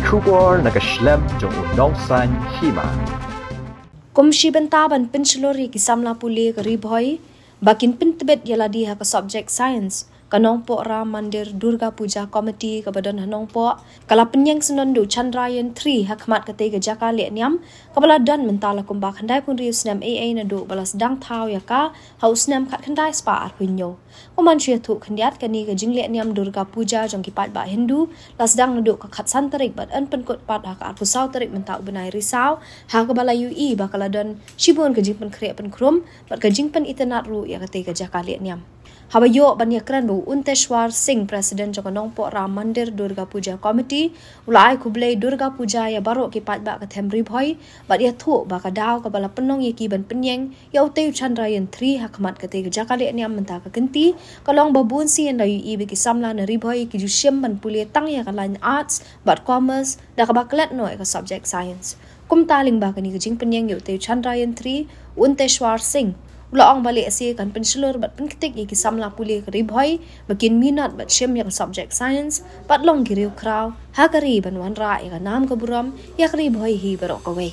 Kubor nakaslem jong unongsan hima. Komisi bentaban pencelori kisamla puli ke ribhoi, bakin pentebet yaladi ha ke subjek sains, kanongpo Ram Mandir Durga Puja Committee ke badan hanongpo, kala penyeng senondu Chandrayaan 3 hakmat ketiga jaka lek niam, kabala dan mentala kumbak handai pun riu senam AA nadu balas dang tau yaka, haus senam kat kandai spa arwinyo. Kuman syih tu kandiat kani ke jing lek niam Durga Puja jong kipat ba Hindu, las dang nadu ke kat santarik bat en penkut pat ha ke arpusau tarik mentau benai risau, ha kabala UI bakala dan shibun ke jing pen kriak pen krum, bat ke jing pen itenat ru ya ketiga jaka lek niam. Habayo banyakran bu Unteshwar Singh Presiden jong nongpo Ram Mandir Durga Puja Committee ulai kublai Durga Puja ya baru kipat ba kathem ribhoi bat ya thu ba ka daw ka bala penong yaki ban penyeng ya uteu Chandrayaan 3 hakmat ketiga jakale niam menta ka genti kalong babun si en dayu ibe ki samla na ribhoi ki jusyem ban puli tang ya kalan arts bat commerce da ka baklet no ka subject science kum taling ba kani ka jing penyeng ya uteu Chandrayaan 3 Unteshwar Singh Ulaong balik asyik kan penselur bat penketik yaki samla puli ke ribhoi makin minat bat syem yang subject science bat long kiriu kraw hakari ban wanra ya nam ke buram ya ribhoi hi barok away.